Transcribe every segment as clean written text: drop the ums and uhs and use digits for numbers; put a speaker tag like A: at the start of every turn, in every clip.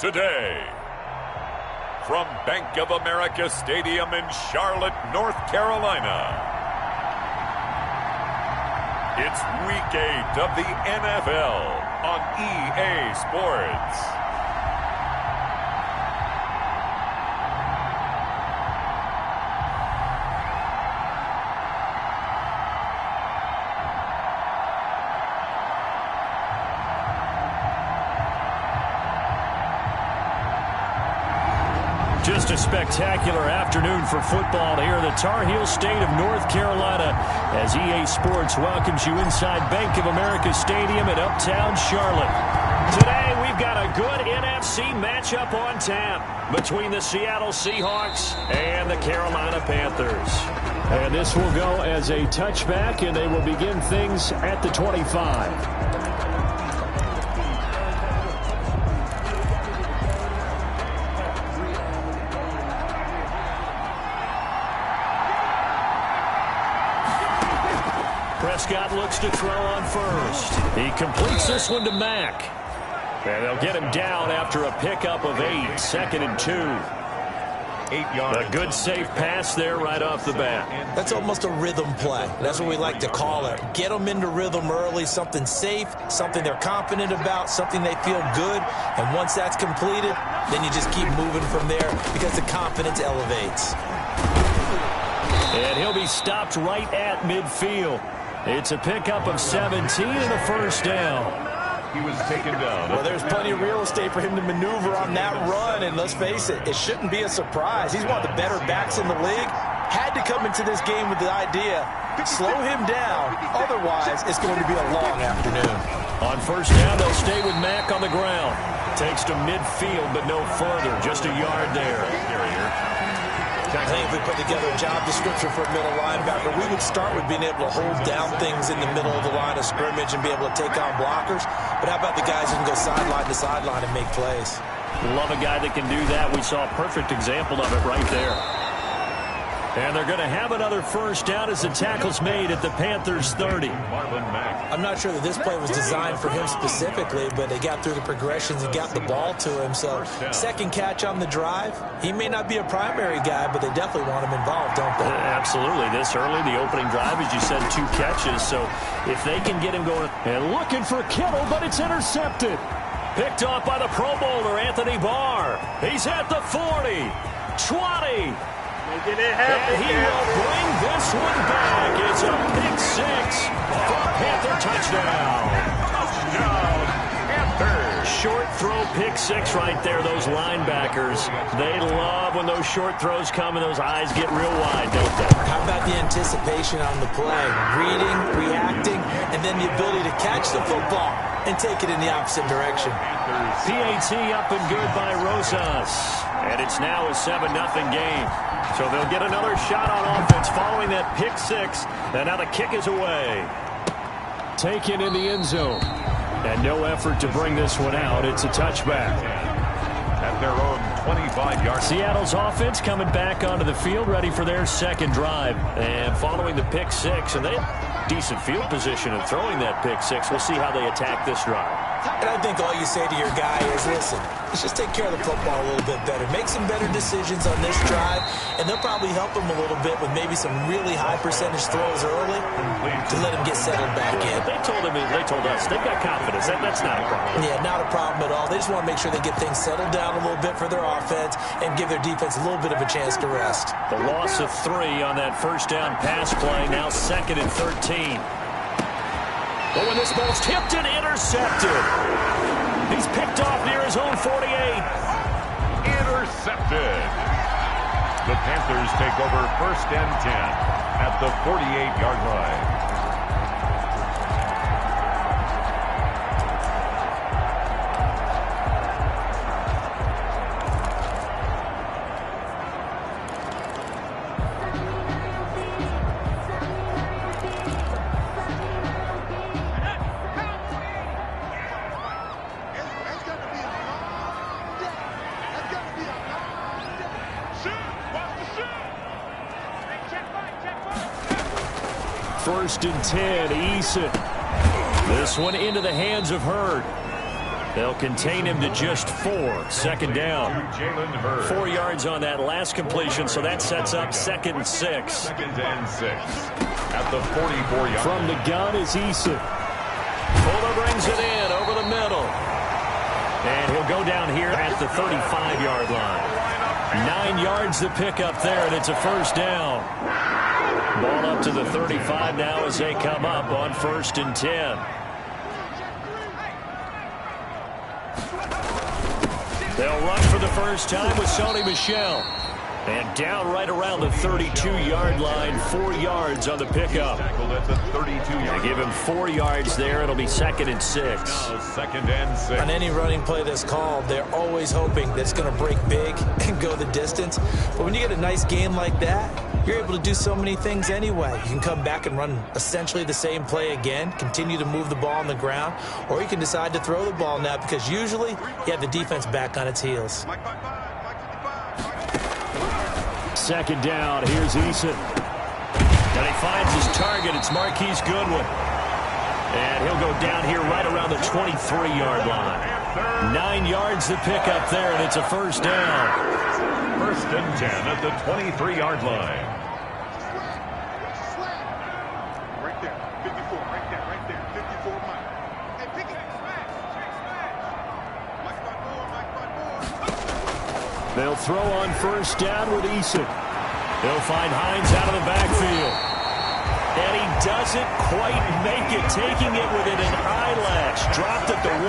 A: today. From Bank of America Stadium in Charlotte, North Carolina, it's Week 8 of the NFL on EA Sports.
B: Just a spectacular afternoon for football here in the Tar Heel state of North Carolina as EA Sports welcomes you inside Bank of America Stadium in uptown Charlotte. Today we've got a good NFC matchup on tap between the Seattle Seahawks and the Carolina Panthers. And this will go as a touchback, and they will begin things at the 25. Prescott looks to throw on first. He completes this one to Mack. And they'll get him down after a pickup of 8, 2nd and 2. 8 yards. A good safe pass there right off the bat.
C: That's almost a rhythm play. That's what we like to call it. Get them into rhythm early, something safe, something they're confident about, something they feel good. And once that's completed, then you just keep moving from there because the confidence elevates.
B: And he'll be stopped right at midfield. It's a pickup of 17 and a first down.
A: He was taken down.
C: Well, there's plenty of real estate for him to maneuver on that run, and let's face it, it shouldn't be a surprise. He's one of the better backs in the league. Had to come into this game with the idea, slow him down, otherwise it's going to be a long afternoon.
B: On first down, they'll stay with Mack on the ground. Takes to midfield, but no further, just a yard there.
C: I think if we put together a job description for a middle linebacker, we would start with being able to hold down things in the middle of the line of scrimmage and be able to take on blockers. But how about the guys who can go sideline to sideline and make plays?
B: Love a guy that can do that. We saw a perfect example of it right there. And they're going to have another first down as the tackle's made at the Panthers' 30.
C: I'm not sure that this play was designed for him specifically, but they got through the progressions and got the ball to him. So second catch on the drive. He may not be a primary guy, but they definitely want him involved, don't they?
B: Absolutely. This early, the opening drive, as you said, 2 catches. So if they can get him going, and looking for Kittle, but it's intercepted. Picked off by the Pro Bowler, Anthony Barr. He's at the 40, 20.
D: Making it happen.
B: And he will bring this one back. It's a pick 6 for a Panther touchdown.
A: Touchdown, Panthers.
B: Short throw pick 6 right there, those linebackers. They love when those short throws come and those eyes get real wide, don't they?
C: How about the anticipation on the play? Reading, reacting, and then the ability to catch the football and take it in the opposite direction.
B: PAT up and good by Rosas. And it's now a 7-0 game. So they'll get another shot on offense following that pick 6. And now the kick is away. Taken in the end zone. And no effort to bring this one out. It's a touchback.
A: At their own 25-yard.
B: Seattle's offense coming back onto the field, ready for their second drive. And following the pick 6, and they have decent field position in throwing that pick 6. We'll see how they attack this drive.
C: And I think all you say to your guy is, listen, let's just take care of the football a little bit better. Make some better decisions on this drive, and they'll probably help him a little bit with maybe some really high percentage throws early to let him get settled back in.
B: They told us they've got confidence. That's not a problem.
C: Yeah, not a problem at all. They just want to make sure they get things settled down a little bit for their offense and give their defense a little bit of a chance to rest.
B: The loss of 3 on that first down pass play, now 2nd and 13. But when this ball's tipped and intercepted, he's picked off near his own 48.
A: Intercepted. The Panthers take over 1st and 10 at the 48-yard line.
B: First and 10, Eason. This one into the hands of Hurd. They'll contain him to just 4. Second down. 4 yards on that last completion, so that sets up 2nd and 6.
A: 2nd and 6 at the 44-yard.
B: From the gun is Eason. Fuller brings it in over the middle. And he'll go down here at the 35-yard line. 9 yards to pick up there, and it's a first down. Ball up to the 35 now as they come up on 1st and 10. They'll run for the first time with Sony Michel. And down right around the 32-yard line, 4 yards on the pickup. They give him 4 yards there. It'll be 2nd and 6.
A: 2nd and 6.
C: On any running play that's called, they're always hoping that it's going to break big and go the distance. But when you get a nice game like that, you're able to do so many things anyway. You can come back and run essentially the same play again, continue to move the ball on the ground, or you can decide to throw the ball now because usually you have the defense back on its heels.
B: 2nd down. Here's Eason. And he finds his target. It's Marquise Goodwin. And he'll go down here right around the 23-yard line. 9 yards to pick up there, and it's a first down.
A: 1st and 10 at the 23-yard line.
D: Right there, 54, right there, 54, Mike. Hey, pick it, smash. Mike,
B: They'll throw on 1st down with Eason. He'll find Hines out of the backfield. And he doesn't quite make it, taking it within an eyelash. Dropped at the 1.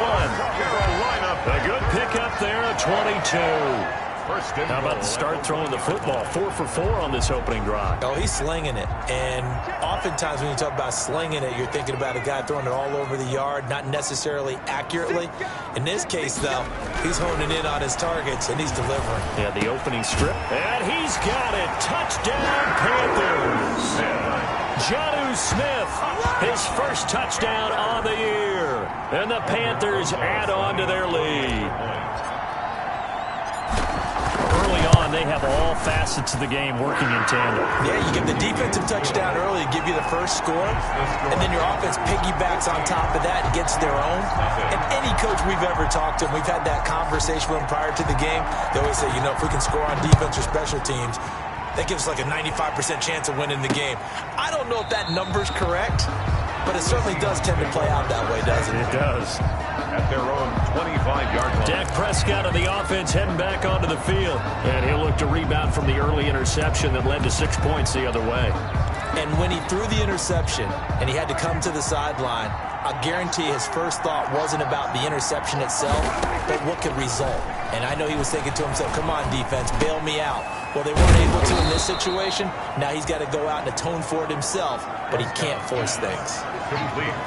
B: A good pickup there, a 22. How about to start throwing the football? 4 for 4 on this opening drive.
C: Oh, he's slinging it. And oftentimes when you talk about slinging it, you're thinking about a guy throwing it all over the yard, not necessarily accurately. In this case, though, he's honing in on his targets, and he's delivering.
B: Yeah, the opening strip. And he's got it. Touchdown, Panthers. Jonnu Smith, his first touchdown on the year. And the Panthers add on to their lead. Early on, they have all facets of the game working in tandem.
C: Yeah, you get the defensive touchdown early to give you the first score, and then your offense piggybacks on top of that and gets their own. And any coach we've ever talked to, and we've had that conversation with them prior to the game, they always say, you know, if we can score on defense or special teams, that gives us like a 95% chance of winning the game. I don't know if that number's correct, but it certainly does tend to play out that way, doesn't it?
B: It does.
A: At their own 25-yard line.
B: Dak Prescott of the offense heading back onto the field. And he'll look to rebound from the early interception that led to 6 points the other way.
C: And when he threw the interception and he had to come to the sideline, I guarantee his first thought wasn't about the interception itself, but what could result. And I know he was thinking to himself, come on, defense, bail me out. Well, they weren't able to in this situation. Now he's got to go out and atone for it himself, but he can't force things.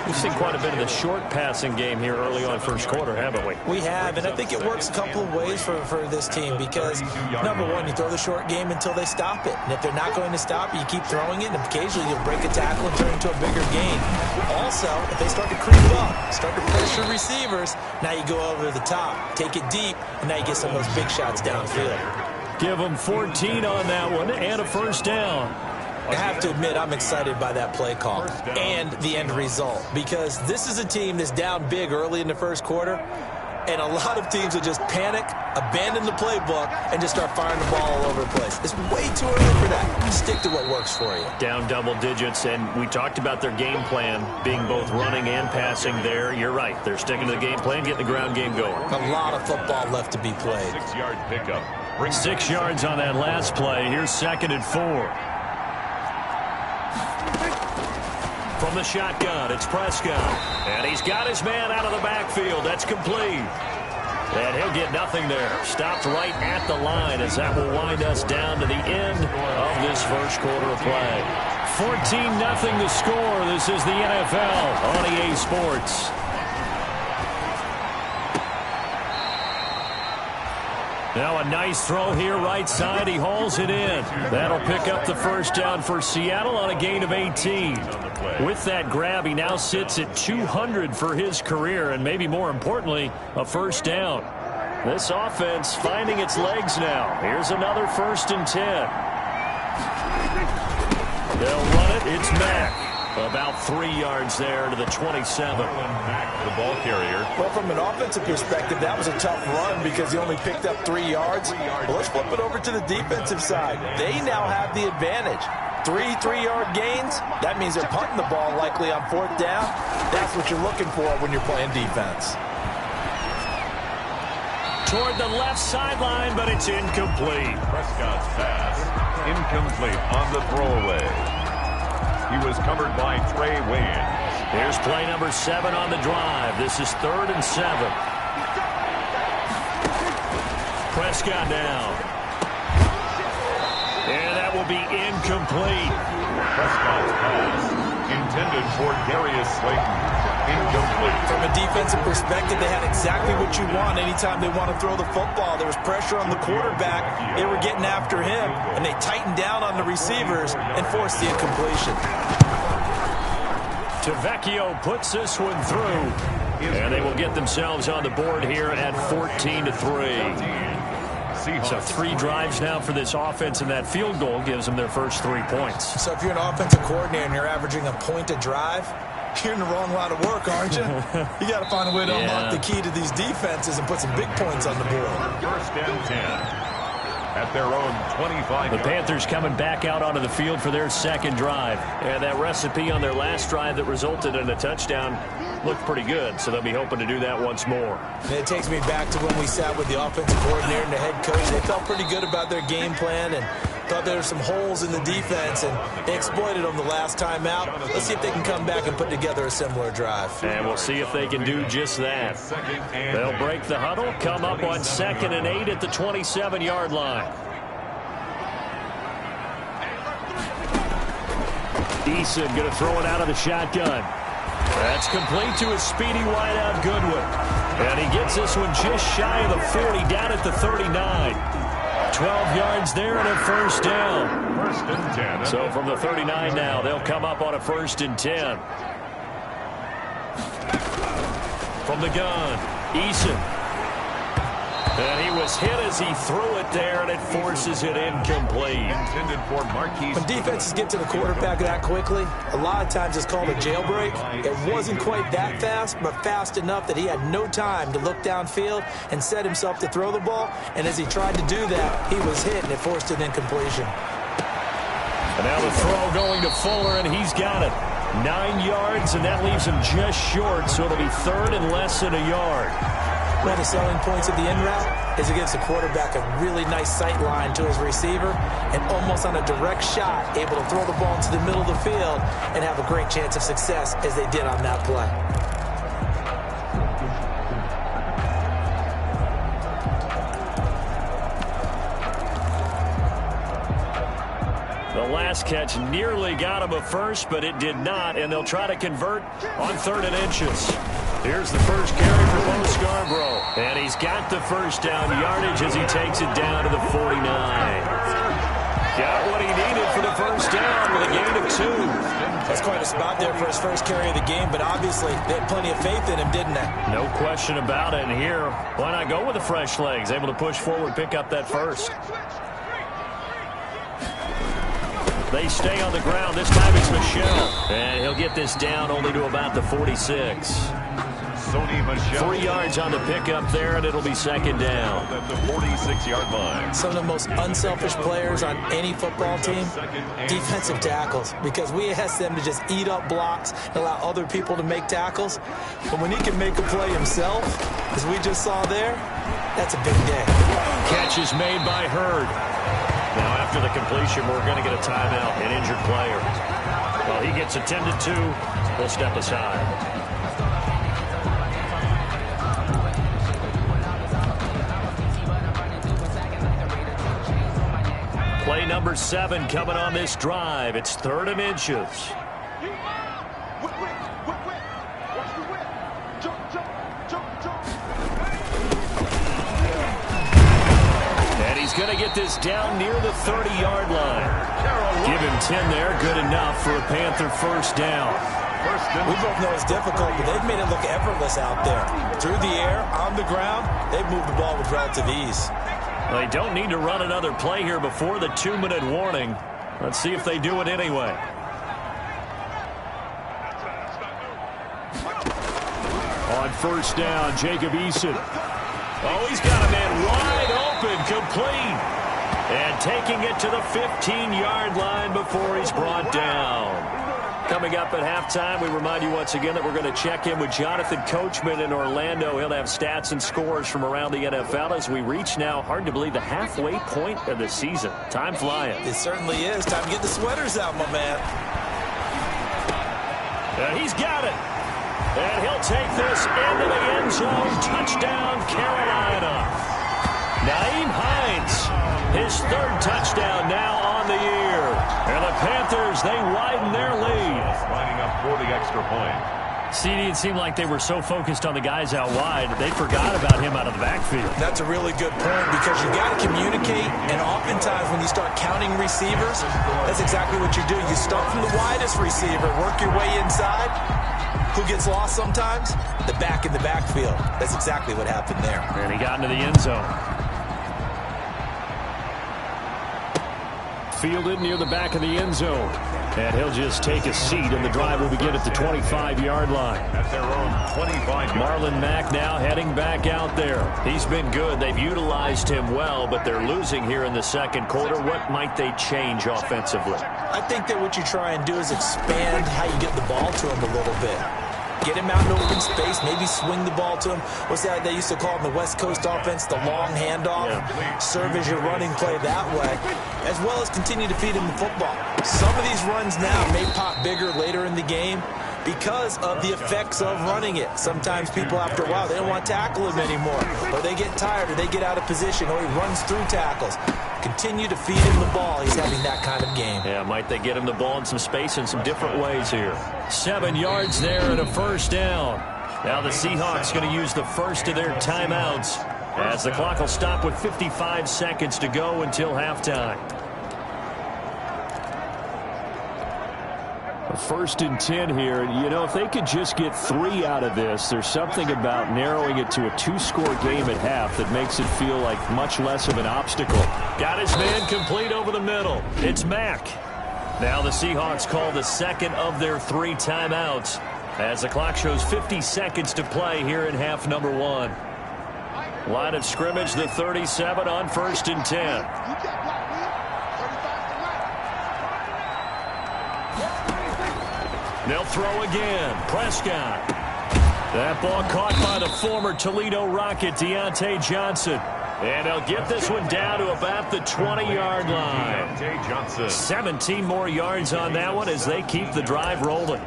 B: We've seen quite a bit of the short passing game here early on first quarter, haven't we?
C: We have, and I think it works a couple of ways for this team because, number one, you throw the short game until they stop it. And if they're not going to stop it, you keep throwing it, and occasionally you'll break a tackle and turn it into a bigger gain. Also, if they start to creep up, start to pressure receivers, now you go over the top, take it deep, and now you get some of those big shots downfield.
B: Give them 14 on that one and a first down.
C: I have to admit, I'm excited by that play call and the end result because this is a team that's down big early in the first quarter, and a lot of teams will just panic, abandon the playbook, and just start firing the ball all over the place. It's way too early for that. Stick to what works for you.
B: Down double digits, and we talked about their game plan being both running and passing there. You're right. They're sticking to the game plan, getting the ground game going.
C: A lot of football left to be played.
A: 6-yard pickup.
B: 6 yards on that last play. Here's 2nd and 4. From the shotgun, it's Prescott. And he's got his man out of the backfield. That's complete. And he'll get nothing there. Stopped right at the line as that will wind us down to the end of this first quarter of play. 14-0 the score. This is the NFL on EA Sports. Now a nice throw here right side. He hauls it in. That'll pick up the first down for Seattle on a gain of 18. With that grab, he now sits at 200 for his career, and maybe more importantly, a first down. This offense finding its legs now. Here's another 1st and 10. They'll run it. It's Mack. About 3 yards there to the 27.
A: The ball carrier.
C: Well, from an offensive perspective, that was a tough run because he only picked up 3 yards. Well, let's flip it over to the defensive side. They now have the advantage. 3 3-yard gains. That means they're punting the ball likely on 4th down. That's what you're looking for when you're playing defense.
B: Toward the left sideline, but it's incomplete.
A: Prescott's pass. Incomplete on the throwaway. He was covered by Trey Wayne.
B: Here's play number 7 on the drive. This is 3rd and 7. Prescott now. And that will be incomplete.
A: Prescott's pass intended for Darius Slayton. Incomplete.
C: From a defensive perspective, they had exactly what you want anytime they want to throw the football. There was pressure on the quarterback. They were getting after him, and they tightened down on the receivers and forced the incompletion.
B: Tavecchio puts this one through, and they will get themselves on the board here at 14-3. So 3 drives now for this offense, and that field goal gives them their first 3 points.
C: So if you're an offensive coordinator and you're averaging a point a drive, you're in the wrong line of work, aren't you? You got to find a way to unlock the key to these defenses and put some big points on the board.
A: 1st and 10. At their own 25.
B: The Panthers coming back out onto the field for their 2nd drive. And that recipe on their last drive that resulted in a touchdown looked pretty good, so they'll be hoping to do that once more.
C: And it takes me back to when we sat with the offensive coordinator and the head coach. They felt pretty good about their game plan and thought there were some holes in the defense, and they exploited them the last time out. Let's see if they can come back and put together a similar drive.
B: And we'll see if they can do just that. They'll break the huddle, come up on 2nd and 8 at the 27-yard line. Eason going to throw it out of the shotgun. That's complete to his speedy wideout Goodwin. And he gets this one just shy of the 40, down at the 39. 12 yards there and a 1st down.
A: 1st and 10.
B: So from the 39 now, they'll come up on a 1st and 10. From the gun, Eason. And he was hit as he threw it there, and it forces it incomplete.
A: Intended for Marquise.
C: When defenses get to the quarterback that quickly, a lot of times it's called a jailbreak. It wasn't quite that fast, but fast enough that he had no time to look downfield and set himself to throw the ball. And as he tried to do that, he was hit, and it forced an incompletion.
B: And now the throw going to Fuller, and he's got it. 9 yards, and that leaves him just short, so it'll be 3rd and less than a yard.
C: One of the selling points of the in route is it gives the quarterback a really nice sight line to his receiver and almost on a direct shot able to throw the ball into the middle of the field and have a great chance of success as they did on that play.
B: The last catch nearly got him a first, but it did not, and they'll try to convert on 3rd and inches. Here's the first carry for Bo Scarborough. And he's got the 1st down yardage as he takes it down to the 49. Got what he needed for the 1st down with a gain of 2.
C: That's quite a spot there for his first carry of the game, but obviously they had plenty of faith in him, didn't they?
B: No question about it. And here, why not go with the fresh legs? Able to push forward, pick up that 1st. They stay on the ground. This time it's Michelle. And he'll get this down only to about the 46. 3 yards on the pickup there, and it'll be 2nd down.
A: At the 46-yard line.
C: Some of the most unselfish players on any football team, defensive tackles, because we ask them to just eat up blocks and allow other people to make tackles. But when he can make a play himself, as we just saw there, that's a big day.
B: Catch is made by Hurd. Now after the completion, we're going to get a timeout, an injured player. Well, he gets attended to. We'll step aside. Play number 7 coming on this drive. It's 3rd and inches. And he's going to get this down near the 30-yard line. Give him 10 there. Good enough for a Panther 1st down.
C: We both know it's difficult, but they've made it look effortless out there. Through the air, on the ground, they've moved the ball with relative ease.
B: They don't need to run another play here before the 2-minute warning. Let's see if they do it anyway. first down. Jacob Eason. Oh, he's got a man wide open, complete. And taking it to the 15-yard line before he's brought down. Coming up at halftime, we remind you once again that we're going to check in with Jonathan Coachman in Orlando. He'll have stats and scores from around the NFL as we reach now, hard to believe, the halfway point of the season. Time flying.
C: It certainly is. Time to get the sweaters out, my man.
B: He's got it. And he'll take this into the end zone. Touchdown, Carolina. Naeem Hines, his third touchdown now on the year. And the Panthers, they widen their lead.
A: Lining up for the extra point.
B: CD, it seemed like they were so focused on the guys out wide, they forgot about him out of the backfield.
C: That's a really good point because you got to communicate, and oftentimes when you start counting receivers, that's exactly what you do. You start from the widest receiver, work your way inside. Who gets lost sometimes? The back in the backfield. That's exactly what happened there.
B: And he got into the end zone. Fielded near the back of the end zone. And he'll just take a seat, and the drive will begin at the 25-yard line.
A: At their own 25.
B: Marlon Mack now heading back out there. He's been good. They've utilized him well, but they're losing here in the second quarter. What might they change offensively?
C: I think that what you try and do is expand how you get the ball to him a little bit. Get him out in open space, maybe swing the ball to him. What's that they used to call in the West Coast offense, the long handoff? Yeah. Serve as your running play that way, as well as continue to feed him the football. Some of these runs now may pop bigger later in the game because of the effects of running it. Sometimes people, after a while, they don't want to tackle him anymore, or they get tired, or they get out of position, or he runs through tackles. Continue to feed him the ball. He's having that kind of game.
B: Yeah, might they get him the ball in some space in some different ways here. 7 yards there and a first down. Now the Seahawks going to use the first of their timeouts as the clock will stop with 55 seconds to go until halftime. A 1st and 10 here. You know, if they could just get 3 out of this, there's something about narrowing it to a 2-score game at half that makes it feel like much less of an obstacle. Got his man complete over the middle. It's Mack. Now the Seahawks call the second of their 3 timeouts as the clock shows 50 seconds to play here in half number 1. Line of scrimmage, the 37 on 1st and 10. They'll throw again. Prescott. That ball caught by the former Toledo Rocket, Deontay Johnson. And they'll get this one down to about the 20-yard line.
A: Deontay Johnson.
B: 17 more yards on that one as they keep the drive rolling.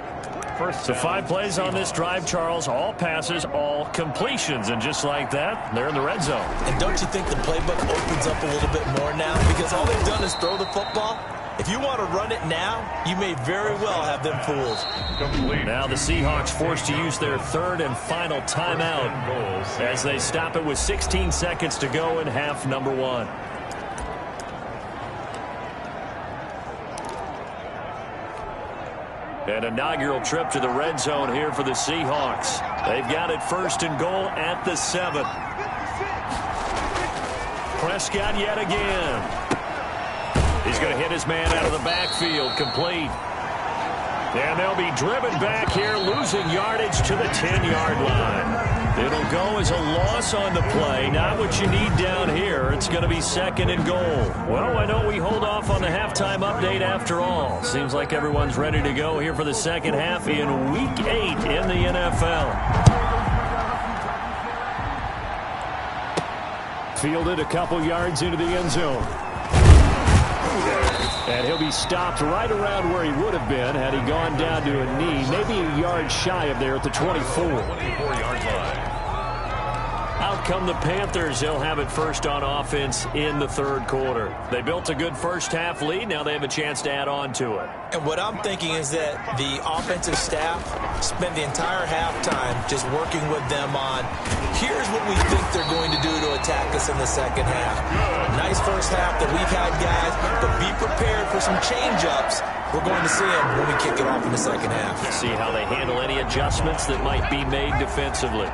B: So 5 plays on this drive, Charles. All passes, all completions. And just like that, they're in the red zone.
C: And don't you think the playbook opens up a little bit more now? Because all they've done is throw the football. If you want to run it now, you may very well have them fooled.
A: Complete.
B: Now the Seahawks forced to use their 3rd and final timeout as they stop it with 16 seconds to go in half number 1. An inaugural trip to the red zone here for the Seahawks. They've got it 1st and goal at the 7. Prescott yet again. He's going to hit his man out of the backfield, complete. And they'll be driven back here, losing yardage to the 10-yard line. It'll go as a loss on the play. Not what you need down here. It's going to be 2nd and goal. Well, why don't we hold off on the halftime update after all? Seems like everyone's ready to go here for the second half in Week 8 in the NFL. Fielded a couple yards into the end zone. And he'll be stopped right around where he would have been had he gone down to a knee, maybe a yard shy of there at the 24.
A: 24-yard line.
B: Out come the Panthers. They'll have it first on offense in the 3rd quarter. They built a good first-half lead. Now they have a chance to add on to it.
C: And what I'm thinking is that the offensive staff spent the entire halftime just working with them on, here's what we think they're going to do to attack us in the second half. Nice first half that we've had, guys, but be prepared for some change-ups. We're going to see them when we kick it off in the second half.
B: See how they handle any adjustments that might be made defensively.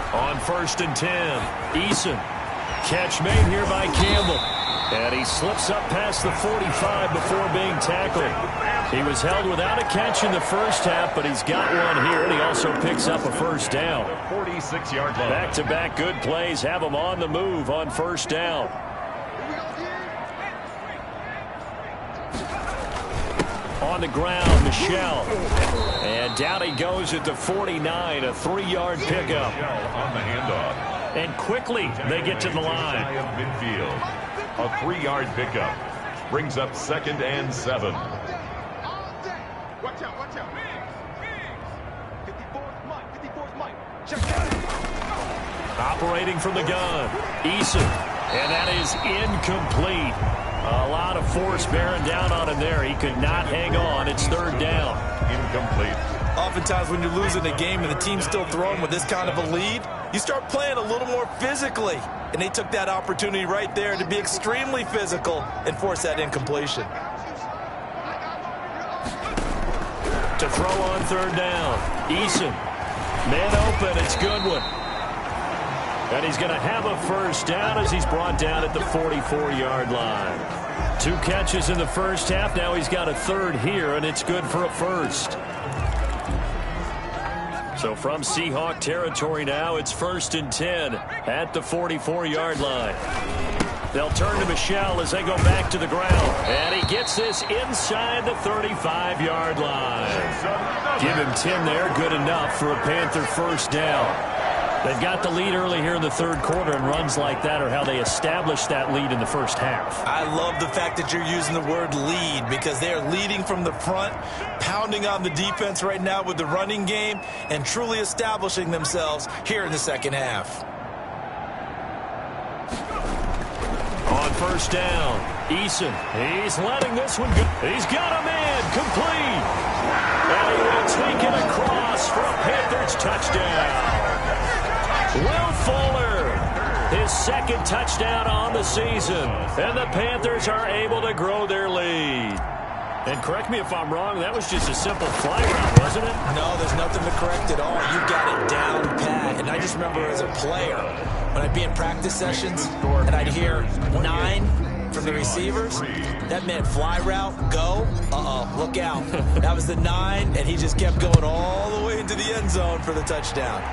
B: On 1st and 10, Eason. Catch made here by Campbell. And he slips up past the 45 before being tackled. He was held without a catch in the first half, but he's got one here, and he also picks up a first down.
A: 46-yard line.
B: Back-to-back good plays have him on the move on first down. On the ground, Michelle. And down he goes at the 49, a 3-yard pickup.
A: On the handoff.
B: And quickly they get to the line.
A: Midfield. A 3-yard pickup. Brings up 2nd and 7.
D: Watch out, watch out. 54's Mike, 54's Mike. Check that.
B: Operating from the gun, Eason. And that is incomplete. A lot of force bearing down on him there. He could not hang on. It's 3rd down.
A: Incomplete.
C: Oftentimes when you're losing a game and the team's still throwing with this kind of a lead, you start playing a little more physically. And they took that opportunity right there to be extremely physical and force that incompletion.
B: To throw on 3rd down, Eason. Man open, it's Goodwin. And he's going to have a first down as he's brought down at the 44-yard line. 2 catches in the first half. Now he's got a 3rd here, and it's good for a first. So from Seahawk territory now, it's 1st and 10 at the 44-yard line. They'll turn to Michelle as they go back to the ground. And he gets this inside the 35-yard line. Give him 10 there, good enough for a Panther first down. They've got the lead early here in the 3rd quarter, and runs like that are how they establish that lead in the first half.
C: I love the fact that you're using the word lead because they're leading from the front, pounding on the defense right now with the running game, and truly establishing themselves here in the second half.
B: On first down, Eason. He's letting this one go. He's got a man complete. And he will take it across for a Panthers touchdown. Will Fuller, his 2nd touchdown on the season. And the Panthers are able to grow their lead. And correct me if I'm wrong, that was just a simple fly route, wasn't it?
C: No, there's nothing to correct at all. You got it down pat. And I just remember as a player, when I'd be in practice sessions and I'd hear 9 from the receivers, that meant fly route, go, look out. That was the 9, and he just kept going all the way into the end zone for the touchdown.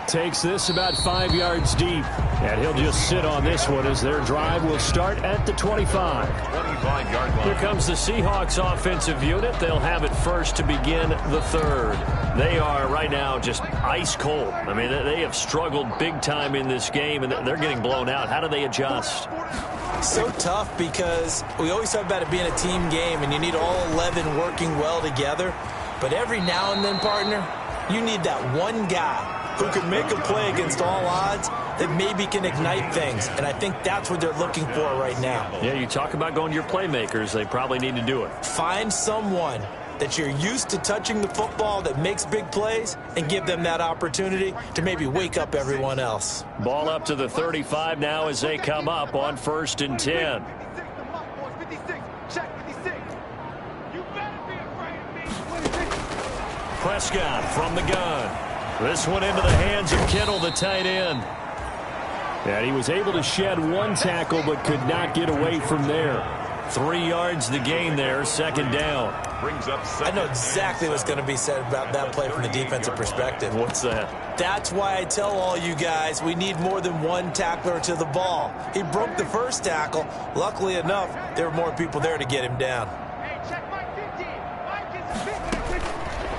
B: Takes this about 5 yards deep, and he'll just sit on this one as their drive will start at the 25.
A: 25-yard line.
B: Here comes the Seahawks offensive unit. They'll have it first to begin the 3rd. They are right now just ice cold. I mean, they have struggled big time in this game, and they're getting blown out. How do they adjust?
C: So tough because we always talk about it being a team game, and you need all 11 working well together. But every now and then, partner, you need that one guy who can make a play against all odds that maybe can ignite things. And I think that's what they're looking for right now.
B: Yeah, you talk about going to your playmakers. They probably need to do it.
C: Find someone that you're used to touching the football that makes big plays and give them that opportunity to maybe wake up everyone else.
B: Ball up to the 35 now as they come up on 1st and 10. Prescott from the gun. This one into the hands of Kittle, the tight end. And he was able to shed 1 tackle but could not get away from there. 3 yards the gain there, 2nd down.
A: Brings up
C: I know exactly what's going to be said about that play from the defensive perspective.
B: What's that?
C: That's why I tell all you guys we need more than 1 tackler to the ball. He broke the first tackle. Luckily enough, there were more people there to get him down.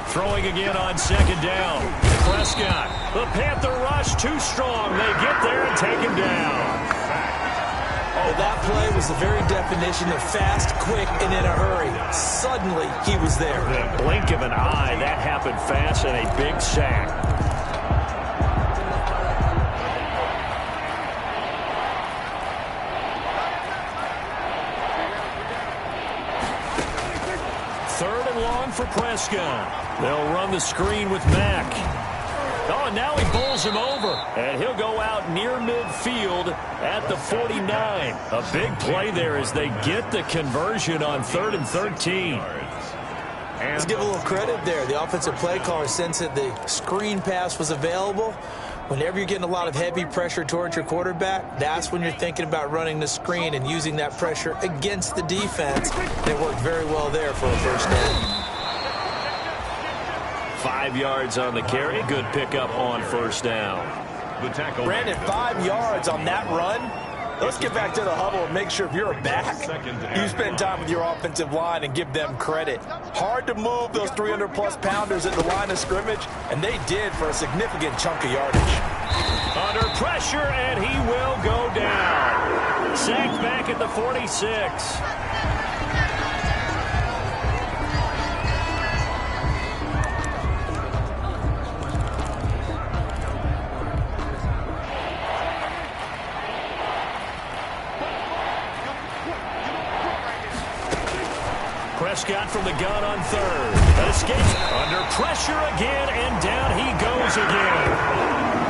B: Throwing again on 2nd down. Prescott. The Panther rush too strong. They get there and take him down.
C: Oh, that play was the very definition of fast, quick, and in a hurry. Suddenly, he was there.
B: The blink of an eye, that happened fast, and a big sack. Third and long for Prescott. They'll run the screen with Mack. Oh, and now he bowls him over. And he'll go out near midfield at the 49. A big play there as they get the conversion on 3rd and 13.
C: Let's give a little credit there. The offensive play caller sensed that the screen pass was available, Whenever you're getting a lot of heavy pressure towards your quarterback, that's when you're thinking about running the screen and using that pressure against the defense. It worked very well there for a first down.
B: 5 yards on the carry. Good pickup on first down.
C: Brandon, 5 yards on that run. Let's get back to the huddle and make sure if you're a back, you spend time with your offensive line and give them credit. Hard to move those 300-plus pounders at the line of scrimmage, and they did for a significant chunk of yardage.
B: Under pressure, and he will go down. Sacked back at the 46. Prescott from the gun on third. Escapes under pressure again, and down he goes again.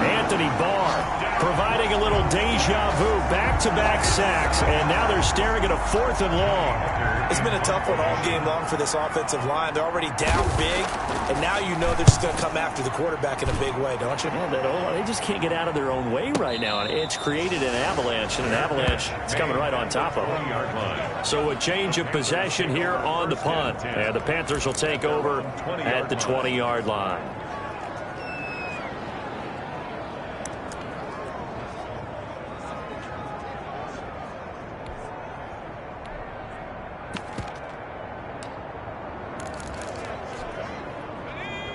B: Anthony Barr providing a little deja vu. Back-to-back sacks, and now they're staring at a 4th and long.
C: It's been a tough one all game long for this offensive line. They're already down big, and now you know they're just going to come after the quarterback in a big way, don't you?
B: Yeah, they just can't get out of their own way right now. It's created an avalanche, and an avalanche is coming right on top of them. So a change of possession here on the punt. And the Panthers will take over at the 20-yard line.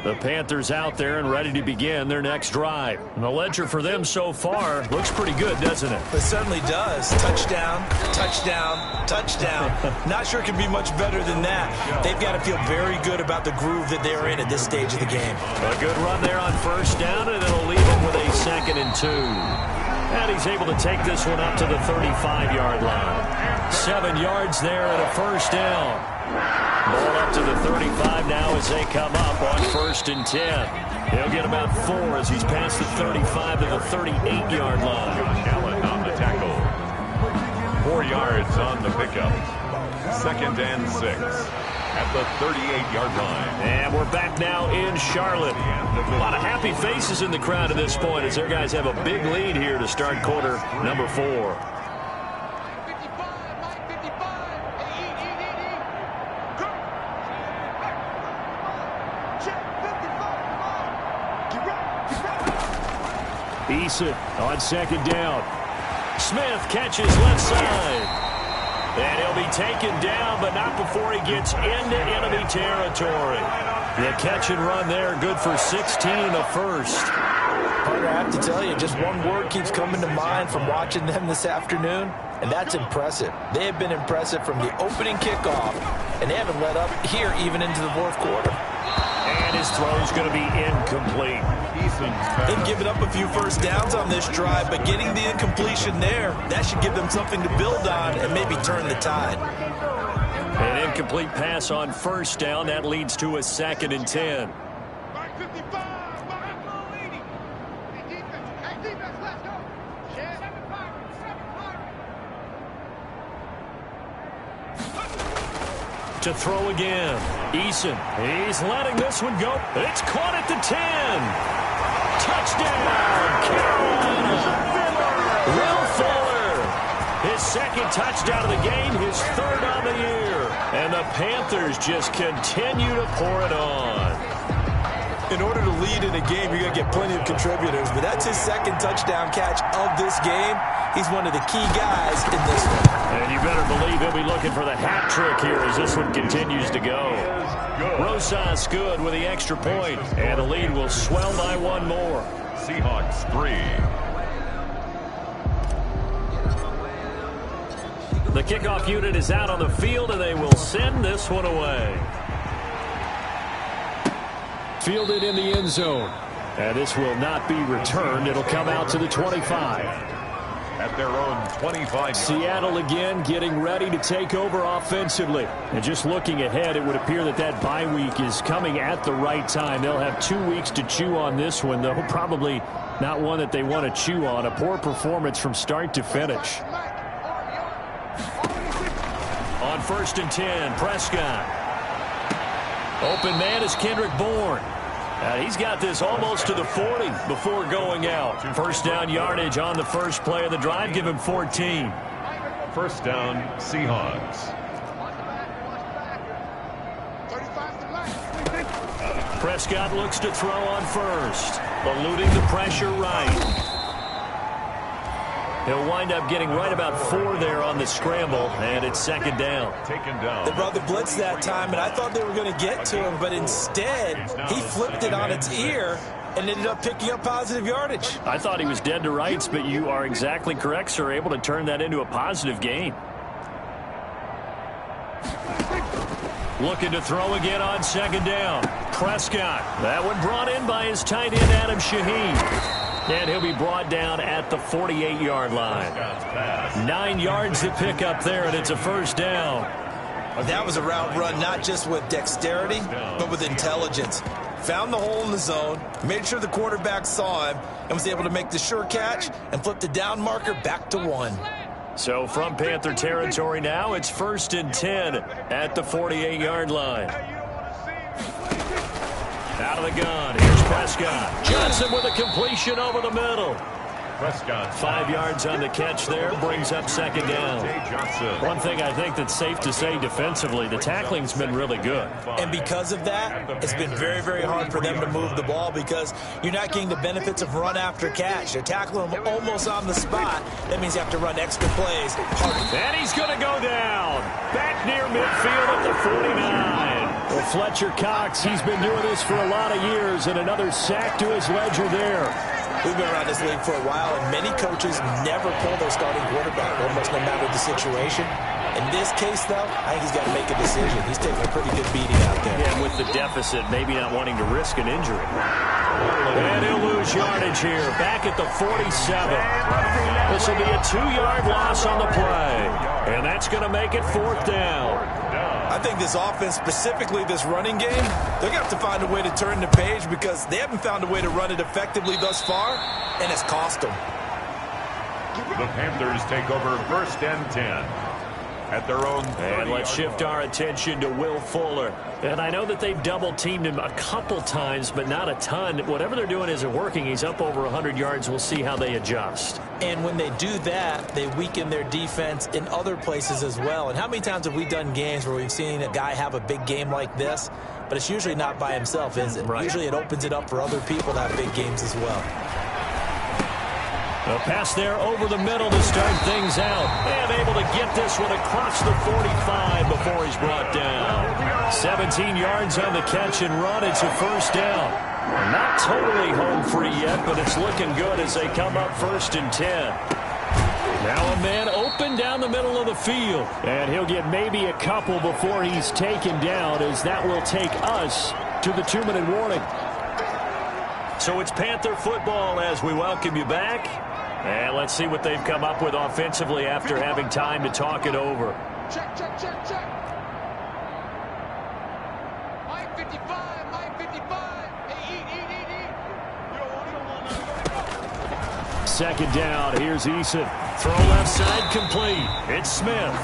B: The Panthers out there and ready to begin their next drive. And the ledger for them so far looks pretty good, doesn't it?
C: It certainly does. Touchdown, touchdown, touchdown. Not sure it can be much better than that. They've got to feel very good about the groove that they're in at this stage of the game.
B: A good run there on first down, and it'll leave them with a 2nd and 2. And he's able to take this one up to the 35-yard line. 7 yards there and a first down. Ball up to the 35 now as they come up on 1st and 10. He'll get about 4 as he's past the 35 to the 38-yard line.
A: Allen on the tackle. 4 yards on the pickup. 2nd and 6 at the 38-yard line.
B: And we're back now in Charlotte. A lot of happy faces in the crowd at this point as their guys have a big lead here to start quarter number 4. Eason on 2nd down. Smith catches left side. And he'll be taken down, but not before he gets into enemy territory. The catch and run there, good for 16 and a first.
C: Partner, I have to tell you, just one word keeps coming to mind from watching them this afternoon, and that's impressive. They have been impressive from the opening kickoff, and they haven't let up here even into the 4th quarter.
B: And his throw's going to be incomplete.
C: They've given up a few first downs on this drive, but getting the incompletion there, that should give them something to build on and maybe turn the tide.
B: An incomplete pass on first down. That leads to a 2nd and 10. To throw again. Eason. He's letting this one go. It's caught at the 10. Touchdown, Carolina. Will Fuller. His 2nd touchdown of the game, his 3rd on the year. And the Panthers just continue to pour it on.
C: In order to lead in a game, you're going to get plenty of contributors, but that's his 2nd touchdown catch of this game. He's one of the key guys in this one.
B: And you better believe he'll be looking for the hat trick here as this one continues to go. Rosas good with the extra point, and the lead will swell by 1 more.
A: Seahawks 3.
B: The kickoff unit is out on the field, and they will send this one away. Fielded in the end zone. And this will not be returned. It'll come out to the 25.
A: At their own 25.
B: Seattle again getting ready to take over offensively. And just looking ahead, it would appear that that bye week is coming at the right time. They'll have 2 weeks to chew on this one, though probably not one that they want to chew on. A poor performance from start to finish. On 1st and 10, Prescott. Open man is Kendrick Bourne. He's got this almost to the 40 before going out. First down yardage on the first play of the drive. Give him 14.
A: First down, Seahawks.
B: Prescott looks to throw on first, eluding the pressure right. He'll wind up getting right about 4 there on the scramble, and it's second down.
A: Taken down.
C: They brought the blitz that time, and I thought they were going to get to him, but instead he flipped it on its ear and ended up picking up positive yardage.
B: I thought he was dead to rights, but you are exactly correct, sir. Able to turn that into a positive gain. Looking to throw again on second down. Prescott. That one brought in by his tight end, Adam Shaheen. And he'll be brought down at the 48-yard line. 9 yards to pick up there, and it's a first down.
C: That was a route run not just with dexterity, but with intelligence. Found the hole in the zone, made sure the quarterback saw him, and was able to make the sure catch and flip the down marker back to 1.
B: So from Panther territory now, it's 1st and 10 at the 48-yard line. Out of the gun, here's Prescott. Johnson with a completion over the middle.
A: Prescott.
B: 5 yards on the catch there, brings up second down. One thing I think that's safe to say defensively, the tackling's been really good.
C: And because of that, it's been very, very hard for them to move the ball because you're not getting the benefits of run after catch. You're tackling them almost on the spot. That means you have to run extra plays harder.
B: And he's going to go down. Back near midfield at the 49. Well, Fletcher Cox, he's been doing this for a lot of years, and another sack to his ledger there.
C: We've been around this league for a while, and many coaches never pull their starting quarterback, almost no matter the situation. In this case, though, I think he's got to make a decision. He's taking a pretty good beating out there.
B: Yeah, with the deficit, maybe not wanting to risk an injury. And he'll lose yardage here, back at the 47. This will be a 2-yard loss on the play. And that's going to make it 4th down.
C: I think this offense, specifically this running game, they're going to have to find a way to turn the page because they haven't found a way to run it effectively thus far, and it's cost them.
A: The Panthers take over 1st and 10 at their own 30.
B: And let's shift our attention to Will Fuller. And I know that they've double-teamed him a couple times, but not a ton. Whatever they're doing isn't working. He's up over 100 yards. We'll see how they adjust.
C: And when they do that, they weaken their defense in other places as well. And how many times have we done games where we've seen a guy have a big game like this, but it's usually not by himself, is it?
B: Right.
C: Usually it opens it up for other people to have big games as well.
B: A pass there over the middle to start things out. And able to get this one across the 45 before he's brought down. 17 yards on the catch and run. It's a first down. Not totally home free yet, but it's looking good as they come up 1st and 10. Now a man open down the middle of the field. And he'll get maybe a couple before he's taken down, as that will take us to the 2-minute warning. So it's Panther football as we welcome you back. And let's see what they've come up with offensively after having time to talk it over.
D: Check. 55. Hey, eat.
B: Second down. Here's Eason. Throw left side complete. It's Smith.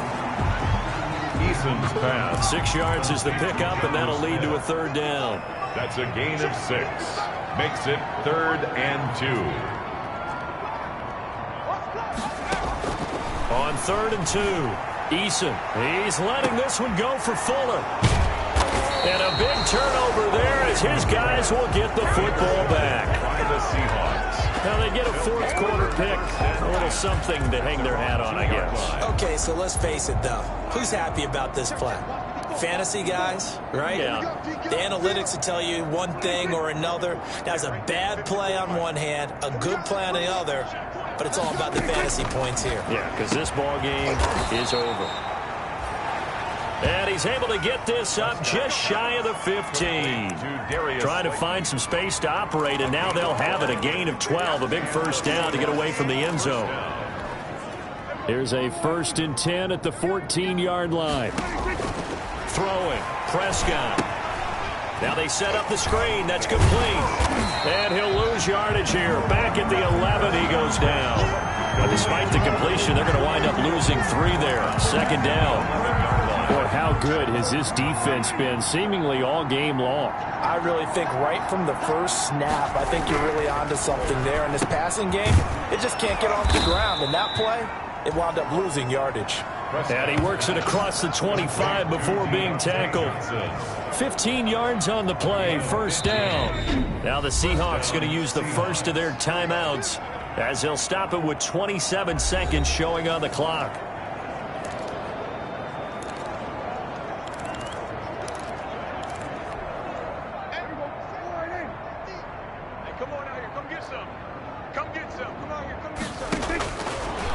A: Eason's pass.
B: 6 yards is the pickup, and that'll lead to a 3rd down.
A: That's a gain of 6. Makes it 3rd and 2.
B: On 3rd and 2, Eason. He's letting this one go for Fuller. And a big turnover there as his guys will get the football back.
A: By the Seahawks.
B: Now they get a 4th quarter pick. A little something to hang their hat on, I guess.
C: Okay, so let's face it, though. Who's happy about this play? Fantasy guys, right?
B: Yeah.
C: The analytics will tell you one thing or another. That's a bad play on one hand, a good play on the other, but it's all about the fantasy points here.
B: Yeah, because this ball game is over. And he's able to get this up just shy of the 15. Trying to find some space to operate, and now they'll have it. A gain of 12, a big first down to get away from the end zone. Here's a 1st and 10 at the 14-yard line. Throwing, Prescott. Now they set up the screen. That's complete. And he'll lose yardage here. Back at the 11, he goes down. But despite the completion, they're going to wind up losing 3 there. 2nd down. Boy, how good has this defense been seemingly all game long?
C: I really think right from the first snap, I think you're really onto something there. In this passing game, it just can't get off the ground. In that play, it wound up losing yardage.
B: And he works it across the 25 before being tackled. 15 yards on the play, first down. Now the Seahawks going to use the first of their timeouts as they'll stop it with 27 seconds showing on the clock.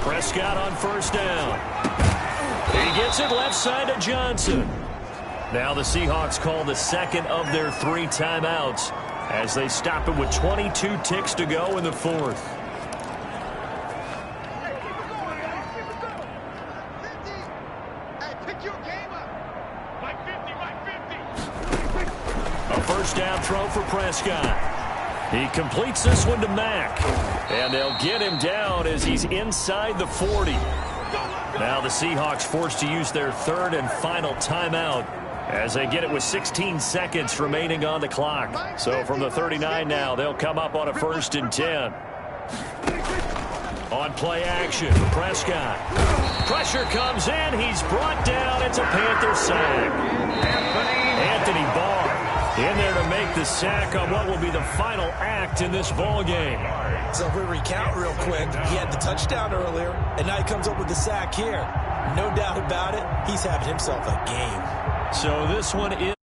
B: Prescott on first down. He gets it left side to Johnson. Now the Seahawks call the second of their 3 timeouts as they stop it with 22 ticks to go in the fourth. A first down throw for Prescott. He completes this one to Mack. And they'll get him down as he's inside the 40. Now the Seahawks forced to use their third and final timeout as they get it with 16 seconds remaining on the clock. So from the 39 now, they'll come up on a 1st and 10. On play action, Prescott. Pressure comes in. He's brought down. It's a Panther sack. Anthony Barr in there to make the sack on what will be the final act in this ball game.
C: So if we recount real quick, he had the touchdown earlier, and now he comes up with the sack here. No doubt about it, he's having himself a game.
B: So this one is